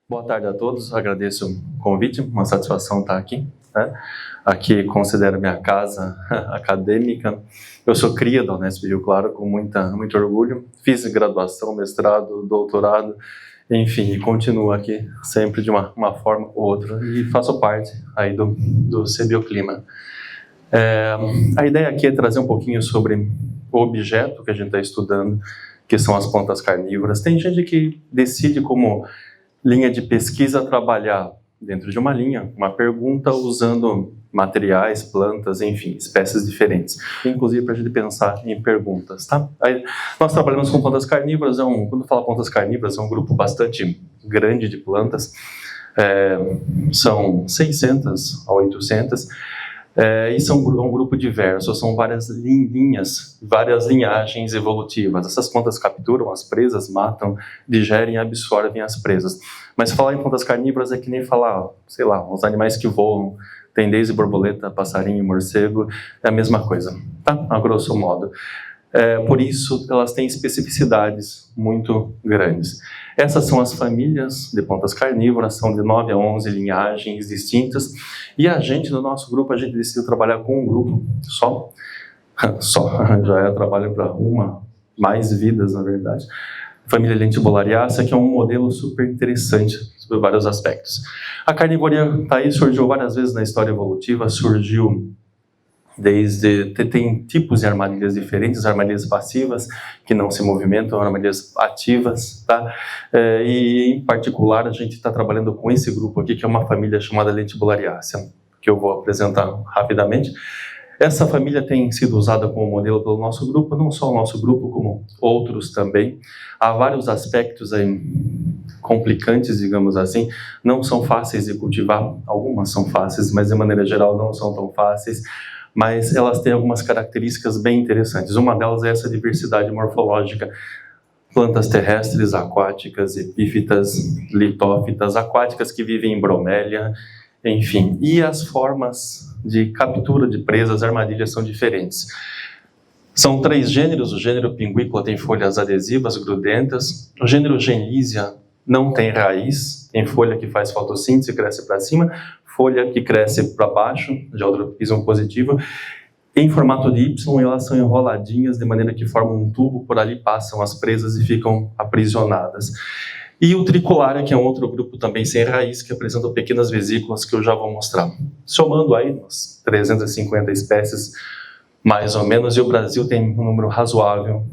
Boa tarde a todos, agradeço o convite, uma satisfação estar aqui, né? Aqui considero minha casa acadêmica. Eu sou cria da Unesp Rio Claro com muito orgulho. Fiz graduação, mestrado, doutorado, enfim, e continuo aqui sempre de uma forma ou outra e faço parte aí do CBioclima. A ideia aqui é trazer um pouquinho sobre o objeto que a gente está estudando, que são as plantas carnívoras. Tem gente que decide como linha de pesquisa trabalhar dentro de uma linha, uma pergunta usando materiais, plantas, enfim, espécies diferentes, inclusive para a gente pensar em perguntas, tá? Aí, nós trabalhamos com plantas carnívoras, quando falo plantas carnívoras, é um grupo bastante grande de plantas, são 600 a 800, e são um grupo diverso, são várias linhas, várias linhagens evolutivas. Essas plantas capturam as presas, matam, digerem e absorvem as presas. Mas falar em plantas carnívoras é que nem falar, sei lá, os animais que voam, tem desde borboleta, passarinho, morcego, é a mesma coisa, tá? A grosso modo. Por isso, elas têm especificidades muito grandes. Essas são as famílias de plantas carnívoras, são de 9 a 11 linhagens distintas, e a gente, no nosso grupo, a gente decidiu trabalhar com um grupo só, já é trabalho para mais vidas, na verdade. Família Lentibolariaceae, que é um modelo super interessante sobre vários aspectos. A carnivoria está aí, surgiu várias vezes na história evolutiva, tem tipos de armadilhas diferentes, armadilhas passivas, que não se movimentam, armadilhas ativas, tá? E em particular a gente está trabalhando com esse grupo aqui, que é uma família chamada Lentibolariaceae, que eu vou apresentar rapidamente. Essa família tem sido usada como modelo pelo nosso grupo, não só o nosso grupo, como outros também. Há vários aspectos aí complicantes, digamos assim, não são fáceis de cultivar, algumas são fáceis, mas de maneira geral não são tão fáceis, mas elas têm algumas características bem interessantes. Uma delas é essa diversidade morfológica. Plantas terrestres, aquáticas, epífitas, litófitas, aquáticas que vivem em bromélia, enfim. E as formas de captura de presas, armadilhas são diferentes. São 3 gêneros. O gênero Pinguícola tem folhas adesivas, grudentas. O gênero Genlisia não tem raiz, tem folha que faz fotossíntese e cresce para cima, folha que cresce para baixo, de eutropismo positivo. Em formato de Y, elas são enroladinhas de maneira que formam um tubo, por ali passam as presas e ficam aprisionadas. E o Triculária, que é um outro grupo também sem raiz, que apresenta pequenas vesículas que eu já vou mostrar. Somando aí umas 350 espécies, mais ou menos, e o Brasil tem um número razoável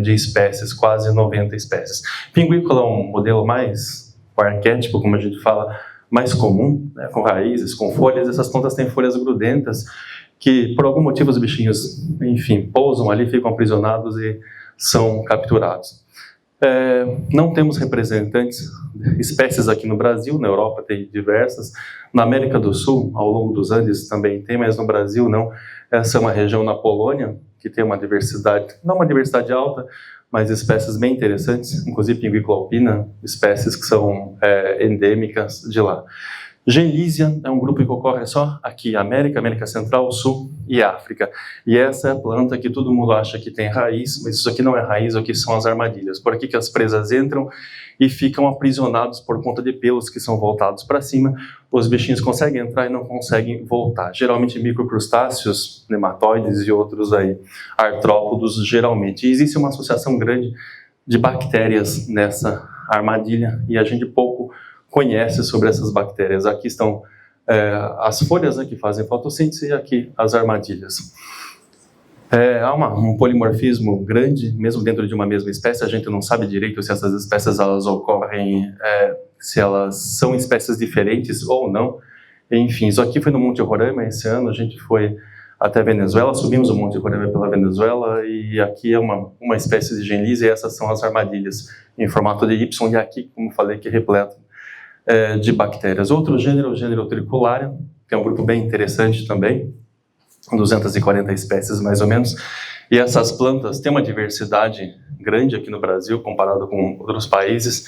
de espécies, quase 90 espécies. Pinguícola é um modelo o arquétipo, como a gente fala, mais comum, né, com raízes, com folhas. Essas plantas têm folhas grudentas, que por algum motivo os bichinhos, enfim, pousam ali, ficam aprisionados e são capturados. Não temos representantes, espécies aqui no Brasil, na Europa tem diversas, na América do Sul, ao longo dos Andes também tem, mas no Brasil não. Essa é uma região na Polônia, que tem uma diversidade, não uma diversidade alta, mas espécies bem interessantes, inclusive Pinguícola alpina, espécies que são endêmicas de lá. Genlisia é um grupo que ocorre só aqui, América Central, Sul e África. E essa é a planta que todo mundo acha que tem raiz, mas isso aqui não é raiz, aqui são as armadilhas. Por aqui que as presas entram e ficam aprisionados por conta de pelos que são voltados para cima. Os bichinhos conseguem entrar e não conseguem voltar. Geralmente microcrustáceos, nematóides e outros aí, artrópodos, geralmente. E existe uma associação grande de bactérias nessa armadilha e a gente pouco conhece sobre essas bactérias. Aqui estão as folhas, né, que fazem fotossíntese, e aqui as armadilhas. Há um polimorfismo grande, mesmo dentro de uma mesma espécie. A gente não sabe direito se essas espécies elas ocorrem, se elas são espécies diferentes ou não. Enfim, isso aqui foi no Monte Roraima esse ano. A gente foi até Venezuela, subimos o Monte Roraima pela Venezuela, e aqui é uma espécie de Genlisia, e essas são as armadilhas em formato de Y, e aqui, como falei, que é repleto de bactérias. Outro gênero, o gênero Triculária, que é um grupo bem interessante também, 240 espécies mais ou menos, e essas plantas têm uma diversidade grande aqui no Brasil, comparado com outros países,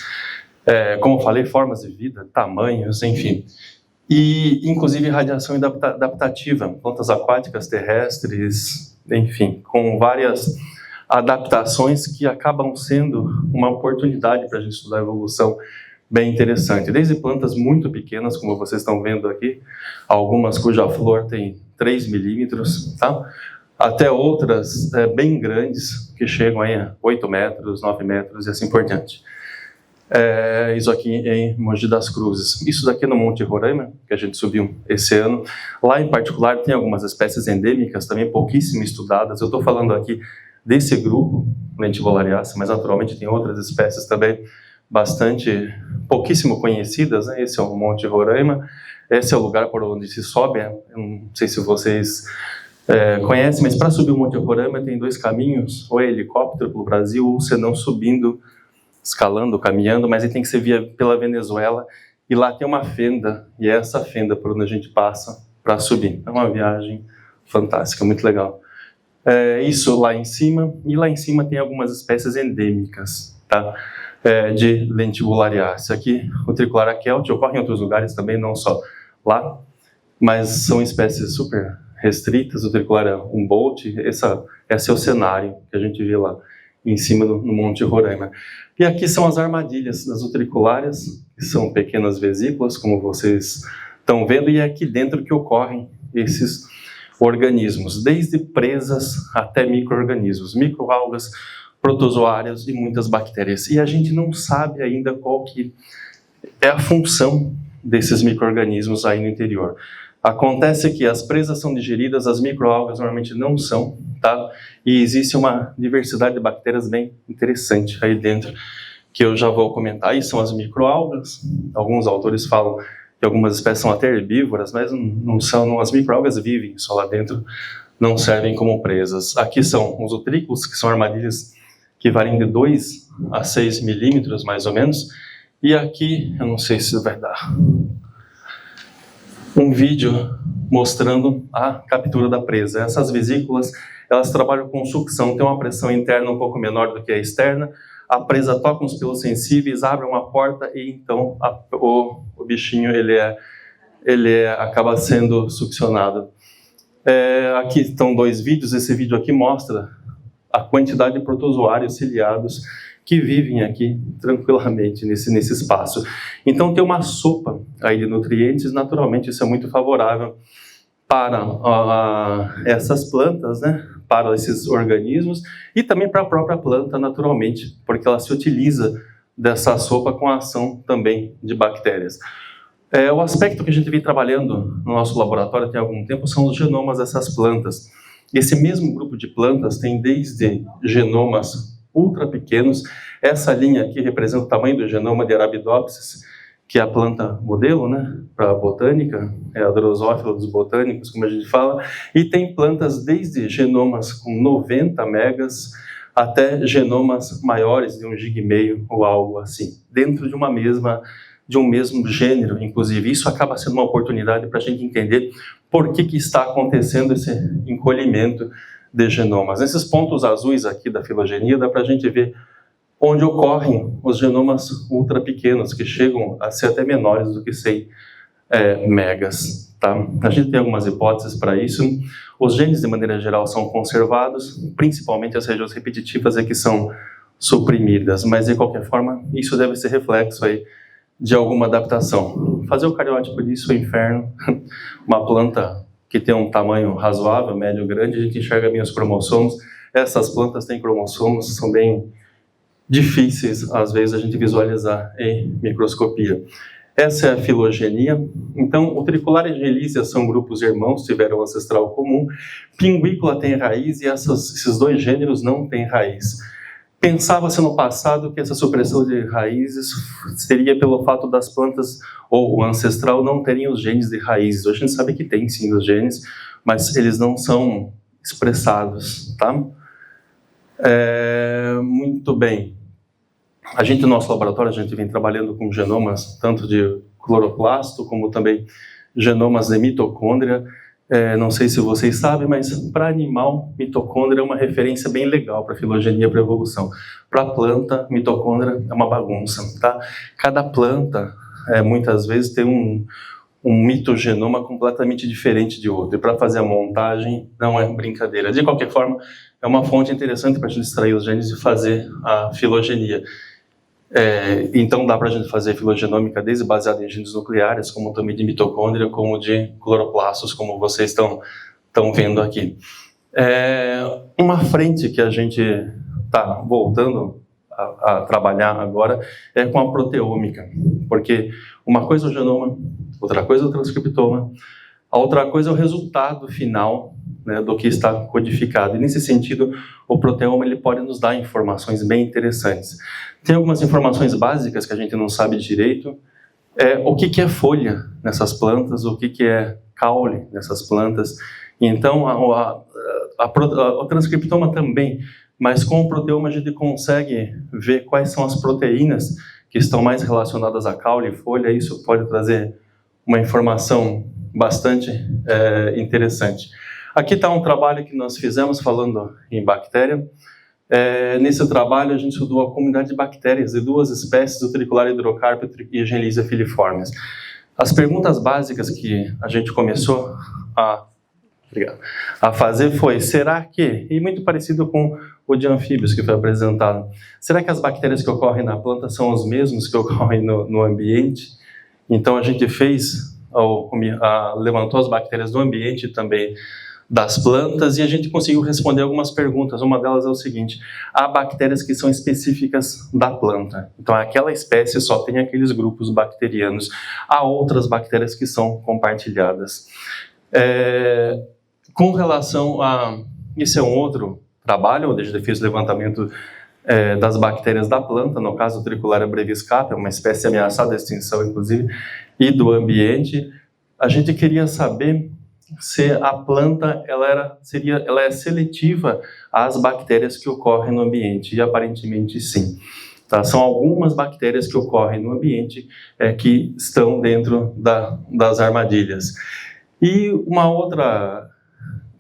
como eu falei, formas de vida, tamanhos, enfim, e inclusive radiação adaptativa, plantas aquáticas, terrestres, enfim, com várias adaptações que acabam sendo uma oportunidade para a gente estudar a evolução bem interessante. Desde plantas muito pequenas, como vocês estão vendo aqui, algumas cuja flor tem 3 milímetros, tá? Até outras bem grandes, que chegam aí a 8 metros, 9 metros e assim por diante. Isso aqui em Mogi das Cruzes. Isso daqui no Monte Roraima, que a gente subiu esse ano. Lá em particular tem algumas espécies endêmicas, também pouquíssimo estudadas. Eu estou falando aqui desse grupo, Lentivolariaceae, mas naturalmente tem outras espécies também bastante, pouquíssimo conhecidas, né? Esse é o Monte Roraima. Esse é o lugar por onde se sobe. Eu não sei se vocês conhecem, mas para subir o Monte Roraima tem 2 caminhos, ou é helicóptero pelo Brasil, ou senão subindo, escalando, caminhando, mas ele tem que ser via pela Venezuela, e lá tem uma fenda, e é essa fenda por onde a gente passa para subir. É uma viagem fantástica, muito legal. Isso lá em cima, e lá em cima tem algumas espécies endêmicas, tá? De Lentivolariaceae. Aqui o Tricolor aquelte ocorre em outros lugares também, não só lá, mas são espécies super restritas. O Tricolor Humboldt, esse é o cenário que a gente vê lá em cima no Monte Roraima. E aqui são as armadilhas das utriculares, que são pequenas vesículas, como vocês estão vendo, e é aqui dentro que ocorrem esses organismos, desde presas até micro-organismos, microalgas, protozoários e muitas bactérias. E a gente não sabe ainda qual que é a função desses micro-organismos aí no interior. Acontece que as presas são digeridas, as microalgas normalmente não são, tá? E existe uma diversidade de bactérias bem interessante aí dentro, que eu já vou comentar. Aí são as microalgas. Alguns autores falam que algumas espécies são até herbívoras, mas não são. As microalgas vivem só lá dentro, não servem como presas. Aqui são os utrículos, que são armadilhas que variam de 2 a 6 milímetros, mais ou menos. E aqui, eu não sei se vai dar um vídeo mostrando a captura da presa. Essas vesículas, elas trabalham com sucção, tem uma pressão interna um pouco menor do que a externa, a presa toca uns pelos sensíveis, abre uma porta e então o bichinho acaba sendo succionado. Aqui estão 2 vídeos, esse vídeo aqui mostra a quantidade de protozoários ciliados que vivem aqui tranquilamente nesse espaço. Então tem uma sopa aí de nutrientes, naturalmente isso é muito favorável para essas plantas, né? Para esses organismos e também para a própria planta, naturalmente, porque ela se utiliza dessa sopa com a ação também de bactérias. O aspecto que a gente vem trabalhando no nosso laboratório tem algum tempo são os genomas dessas plantas. Esse mesmo grupo de plantas tem desde genomas ultra pequenos. Essa linha aqui representa o tamanho do genoma de Arabidopsis, que é a planta modelo, né, para a botânica, é a drosófila dos botânicos, como a gente fala, e tem plantas desde genomas com 90 megas até genomas maiores de 1,5 GB ou algo assim, dentro de um mesmo gênero, inclusive. Isso acaba sendo uma oportunidade para a gente entender por que está acontecendo esse encolhimento de genomas. Nesses pontos azuis aqui da filogenia, dá para a gente ver onde ocorrem os genomas ultra pequenos, que chegam a ser até menores do que 100 megas. Tá? A gente tem algumas hipóteses para isso. Os genes, de maneira geral, são conservados, principalmente as regiões repetitivas é que são suprimidas, mas de qualquer forma, isso deve ser reflexo aí de alguma adaptação. Fazer o cariótipo disso é o inferno. Uma planta que tem um tamanho razoável, médio, grande, a gente enxerga bem os cromossomos. Essas plantas têm cromossomos, são bem difíceis, às vezes, a gente visualizar em microscopia. Essa é a filogenia. Então, o Tricolor e Gelícia são grupos irmãos, tiveram ancestral comum. Pinguícula tem raiz e esses 2 gêneros não têm raiz. Pensava-se no passado que essa supressão de raízes seria pelo fato das plantas ou o ancestral não terem os genes de raízes. Hoje a gente sabe que tem sim os genes, mas eles não são expressados, tá? Muito bem. A gente, no nosso laboratório, a gente vem trabalhando com genomas, tanto de cloroplasto, como também genomas de mitocôndria. Não sei se vocês sabem, mas para animal, mitocôndria é uma referência bem legal para filogenia, para evolução. Para planta, mitocôndria é uma bagunça, tá? Cada planta, muitas vezes, tem um mitogenoma completamente diferente de outro. E para fazer a montagem, não é brincadeira. De qualquer forma, é uma fonte interessante para a gente extrair os genes e fazer a filogenia. Então dá para a gente fazer filogenômica desde baseada em genes nucleares, como também de mitocôndria, como de cloroplastos, como vocês estão vendo aqui. Uma frente que a gente está voltando a trabalhar agora é com a proteômica, porque uma coisa é o genoma, outra coisa é o transcriptoma, a outra coisa é o resultado final, né, do que está codificado. E nesse sentido, o proteoma ele pode nos dar informações bem interessantes. Tem algumas informações básicas que a gente não sabe direito. O que é folha nessas plantas, o que é caule nessas plantas. Então, o transcriptoma também, mas com o proteoma a gente consegue ver quais são as proteínas que estão mais relacionadas a caule e folha. Isso pode trazer uma informação bastante interessante. Aqui está um trabalho que nós fizemos falando em bactéria. Nesse trabalho a gente estudou a comunidade de bactérias de duas espécies, o tricular hidrocarpo e Genlisia filiformes. As perguntas básicas que a gente começou a fazer foi, será que, e muito parecido com o de anfíbios que foi apresentado, será que as bactérias que ocorrem na planta são os mesmos que ocorrem no ambiente? Então a gente levantou as bactérias do ambiente e também das plantas, e a gente conseguiu responder algumas perguntas. Uma delas é o seguinte: há bactérias que são específicas da planta, então aquela espécie só tem aqueles grupos bacterianos. Há outras bactérias que são compartilhadas. Com relação a... Esse é um outro trabalho, onde a gente fez o levantamento das bactérias da planta, no caso o Tricularia breviscata, uma espécie ameaçada de extinção, inclusive, e do ambiente. A gente queria saber se a planta ela é seletiva às bactérias que ocorrem no ambiente, e aparentemente sim. Tá? São algumas bactérias que ocorrem no ambiente que estão dentro das armadilhas. E uma outra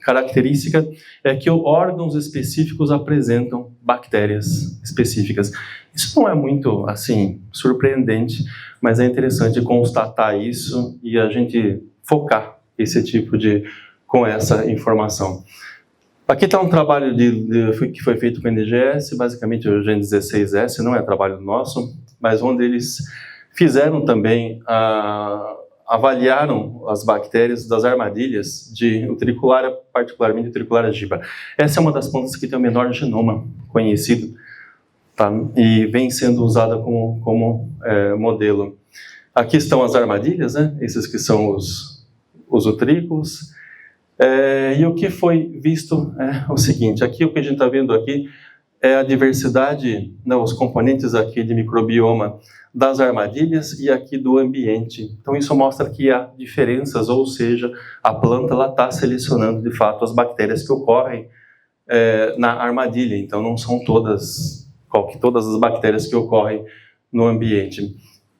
característica é que órgãos específicos apresentam bactérias específicas. Isso não é muito, assim, surpreendente, mas é interessante constatar isso e a gente focar esse tipo com essa informação. Aqui está um trabalho que foi feito com o NGS, basicamente o Gen 16S, não é trabalho nosso, mas onde eles fizeram também, avaliaram as bactérias das armadilhas de Utricularia, particularmente Utricularia giba. Essa é uma das plantas que tem o menor genoma conhecido, tá? E vem sendo usada como modelo. Aqui estão as armadilhas, né? Esses que são os utrículos. E o que foi visto é o seguinte: aqui o que a gente está vendo aqui é a diversidade, os componentes aqui de microbioma das armadilhas e aqui do ambiente. Então isso mostra que há diferenças, ou seja, a planta está selecionando de fato as bactérias que ocorrem na armadilha. Então não são todas as bactérias que ocorrem no ambiente.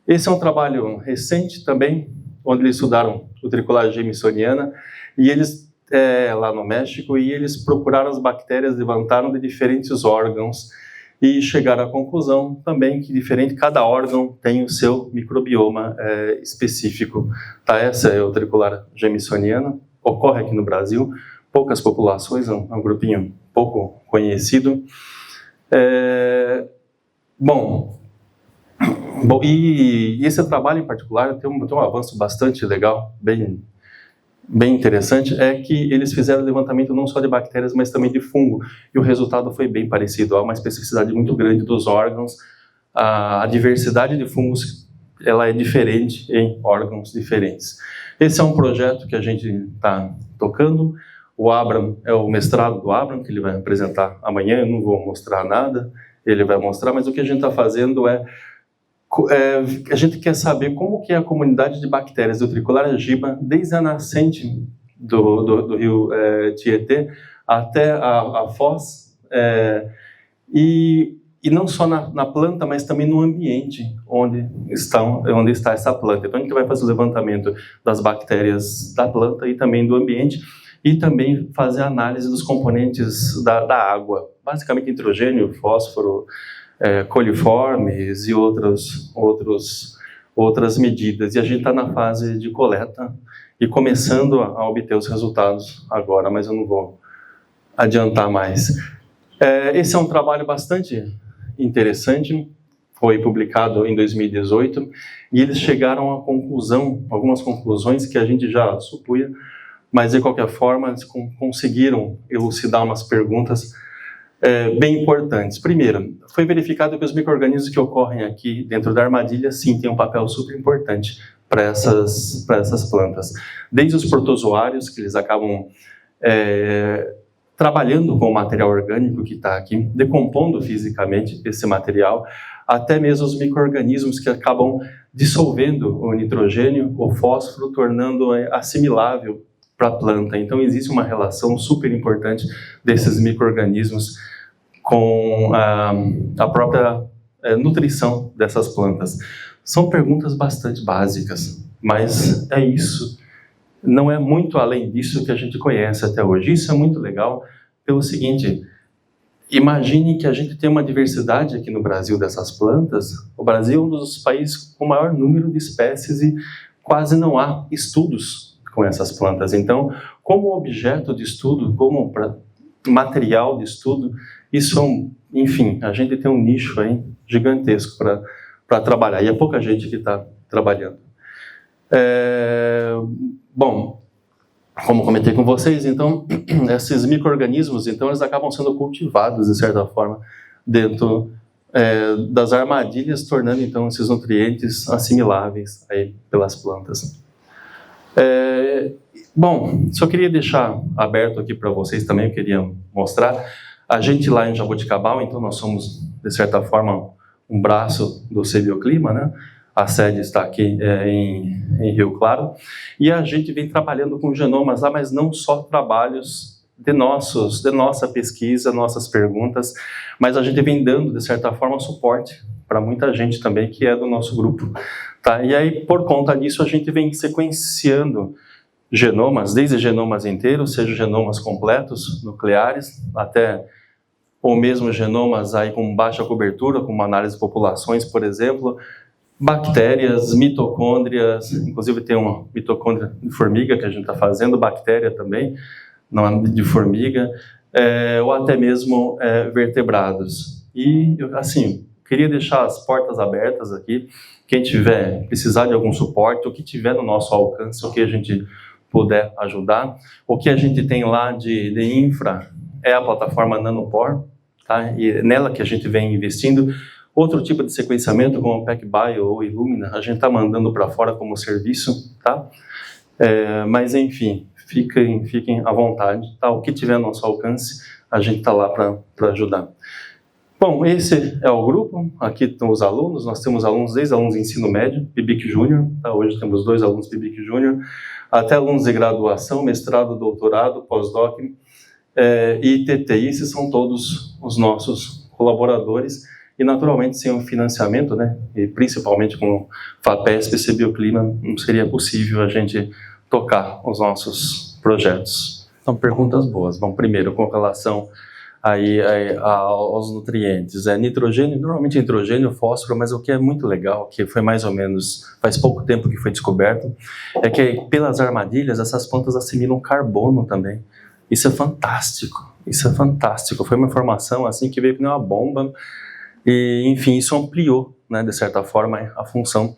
Esse é um trabalho recente também, onde eles estudaram o Tricularia gemmisoniana, e eles, lá no México, e eles procuraram as bactérias, levantaram de diferentes órgãos, e chegaram à conclusão também que cada órgão tem o seu microbioma específico. Tá? Essa é o Tricularia gemmisoniana, ocorre aqui no Brasil, poucas populações, é um grupinho pouco conhecido. Bom, e esse trabalho em particular tem um avanço bastante legal, bem interessante, é que eles fizeram levantamento não só de bactérias, mas também de fungo, e o resultado foi bem parecido. Há uma especificidade muito grande dos órgãos, a diversidade de fungos ela é diferente em órgãos diferentes. Esse é um projeto que a gente está tocando. O Abraham é o mestrado do Abraham, que ele vai apresentar amanhã. Eu não vou mostrar nada, ele vai mostrar, mas o que a gente está fazendo a gente quer saber como que é a comunidade de bactérias do Tricularia giba, desde a nascente do rio Tietê até a foz, e não só na planta, mas também no ambiente onde está essa planta. Então a gente vai fazer o levantamento das bactérias da planta e também do ambiente, e também fazer a análise dos componentes da água, basicamente nitrogênio, fósforo, coliformes e outras medidas. E a gente está na fase de coleta e começando a obter os resultados agora, mas eu não vou adiantar mais. Esse é um trabalho bastante interessante, foi publicado em 2018, e eles chegaram a algumas conclusões que a gente já supunha, mas de qualquer forma eles conseguiram elucidar umas perguntas bem importantes. Primeiro, foi verificado que os micro-organismos que ocorrem aqui dentro da armadilha, sim, têm um papel super importante para essas plantas. Desde os protozoários, que eles acabam trabalhando com o material orgânico que está aqui, decompondo fisicamente esse material, até mesmo os micro-organismos que acabam dissolvendo o nitrogênio, o fósforo, tornando assimilável para a planta. Então, existe uma relação super importante desses micro-organismos com a própria nutrição dessas plantas. São perguntas bastante básicas, mas é isso. Não é muito além disso que a gente conhece até hoje. Isso é muito legal pelo seguinte: imagine que a gente tem uma diversidade aqui no Brasil dessas plantas. O Brasil é um dos países com o maior número de espécies e quase não há estudos com essas plantas. Então, como objeto de estudo, como material de estudo, isso enfim, a gente tem um nicho aí gigantesco para trabalhar, e é pouca gente que está trabalhando. Bom, como comentei com vocês, então, esses micro-organismos, então, eles acabam sendo cultivados, de certa forma, dentro das armadilhas, tornando, então, esses nutrientes assimiláveis aí pelas plantas. Bom, só queria deixar aberto aqui para vocês também, eu queria mostrar. A gente lá em Jaboticabal, então, nós somos, de certa forma, um braço do CBioclima, né? A sede está aqui em Rio Claro, e a gente vem trabalhando com genomas lá, mas não só trabalhos de nossa pesquisa, nossas perguntas, mas a gente vem dando, de certa forma, suporte para muita gente também que é do nosso grupo. Tá? E aí, por conta disso, a gente vem sequenciando genomas, desde genomas inteiros, seja genomas completos, nucleares, até ou mesmo genomas aí com baixa cobertura, como análise de populações, por exemplo, bactérias, mitocôndrias, inclusive tem uma mitocôndria de formiga que a gente está fazendo, bactéria também, não de formiga, ou até mesmo vertebrados. E, assim, queria deixar as portas abertas aqui, quem tiver, precisar de algum suporte, o que tiver no nosso alcance, o que a gente puder ajudar. O que a gente tem lá de infra é a plataforma Nanopore, tá? E nela que a gente vem investindo. Outro tipo de sequenciamento, como o PacBio ou Illumina, a gente está mandando para fora como serviço, tá? Mas, enfim, fiquem à vontade, tá? O que tiver ao nosso alcance, a gente está lá para ajudar. Bom, esse é o grupo, aqui estão os alunos, nós temos alunos desde alunos de ensino médio, PIBIC Júnior, tá? Hoje temos 2 alunos PIBIC Júnior, até alunos de graduação, mestrado, doutorado, pós-doc e TTI, esses são todos os nossos colaboradores. E, naturalmente, sem o financiamento, né, e principalmente com o FAPESP e CBioclima, não seria possível a gente tocar os nossos projetos. Então, perguntas boas. Bom, primeiro, com relação aí aos nutrientes. Nitrogênio, normalmente nitrogênio, fósforo, mas o que é muito legal, que foi mais ou menos, faz pouco tempo que foi descoberto, é que pelas armadilhas, essas plantas assimilam carbono também. Isso é fantástico, isso é fantástico. Foi uma informação assim que veio como uma bomba. E, enfim, isso ampliou, né, de certa forma, a função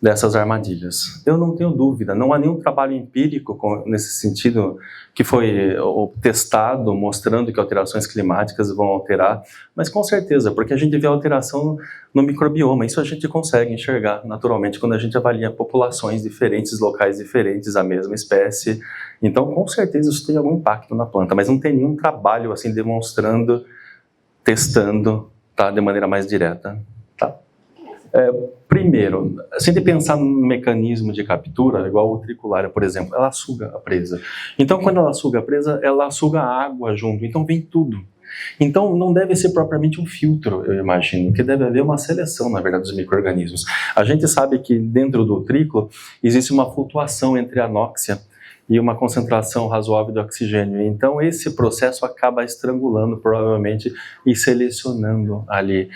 dessas armadilhas. Eu não tenho dúvida, não há nenhum trabalho empírico nesse sentido que foi testado, mostrando que alterações climáticas vão alterar, mas com certeza, porque a gente vê alteração no microbioma, isso a gente consegue enxergar naturalmente quando a gente avalia populações diferentes, locais diferentes, a mesma espécie. Então, com certeza, isso tem algum impacto na planta, mas não tem nenhum trabalho assim demonstrando, testando, tá, de maneira mais direta. Tá? Primeiro, se a gente pensar no mecanismo de captura, igual o triculária, por exemplo, ela suga a presa. Então, quando ela suga a presa, ela suga a água junto, então vem tudo. Então, não deve ser propriamente um filtro, eu imagino, que deve haver uma seleção, na verdade, dos micro-organismos. A gente sabe que dentro do utrículo existe uma flutuação entre a anóxia e uma concentração razoável de oxigênio. Então, esse processo acaba estrangulando, provavelmente, e selecionando ali.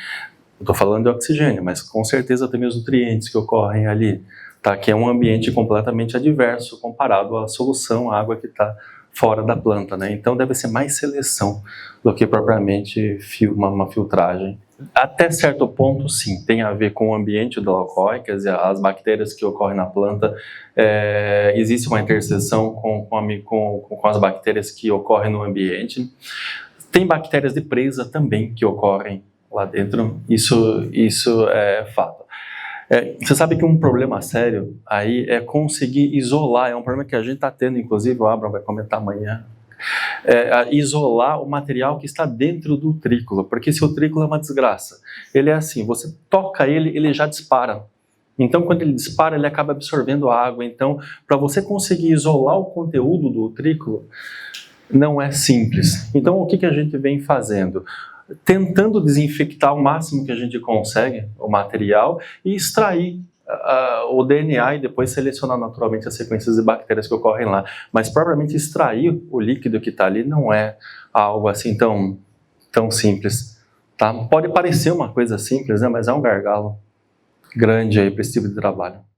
Estou falando de oxigênio, mas com certeza também os nutrientes que ocorrem ali, tá? Que é um ambiente completamente adverso comparado à solução, à água que está fora da planta, né? Então, deve ser mais seleção do que propriamente uma filtragem, Até certo ponto, sim, tem a ver com o ambiente do ocorre, quer dizer, as bactérias que ocorrem na planta, existe uma interseção com as bactérias que ocorrem no ambiente. Tem bactérias de presa também que ocorrem lá dentro, isso é fato. Você sabe que um problema sério aí é conseguir isolar, é um problema que a gente está tendo, inclusive o Abraham vai comentar amanhã, isolar o material que está dentro do utrículo, porque se o utrículo é uma desgraça, ele é assim, você toca ele já dispara. Então, quando ele dispara, ele acaba absorvendo a água. Então, para você conseguir isolar o conteúdo do utrículo, não é simples. Então, o que a gente vem fazendo? Tentando desinfectar o máximo que a gente consegue o material e extrair o DNA e depois selecionar naturalmente as sequências de bactérias que ocorrem lá. Mas propriamente extrair o líquido que está ali não é algo assim tão simples. Tá? Pode parecer uma coisa simples, né? Mas é um gargalo grande aí para esse tipo de trabalho.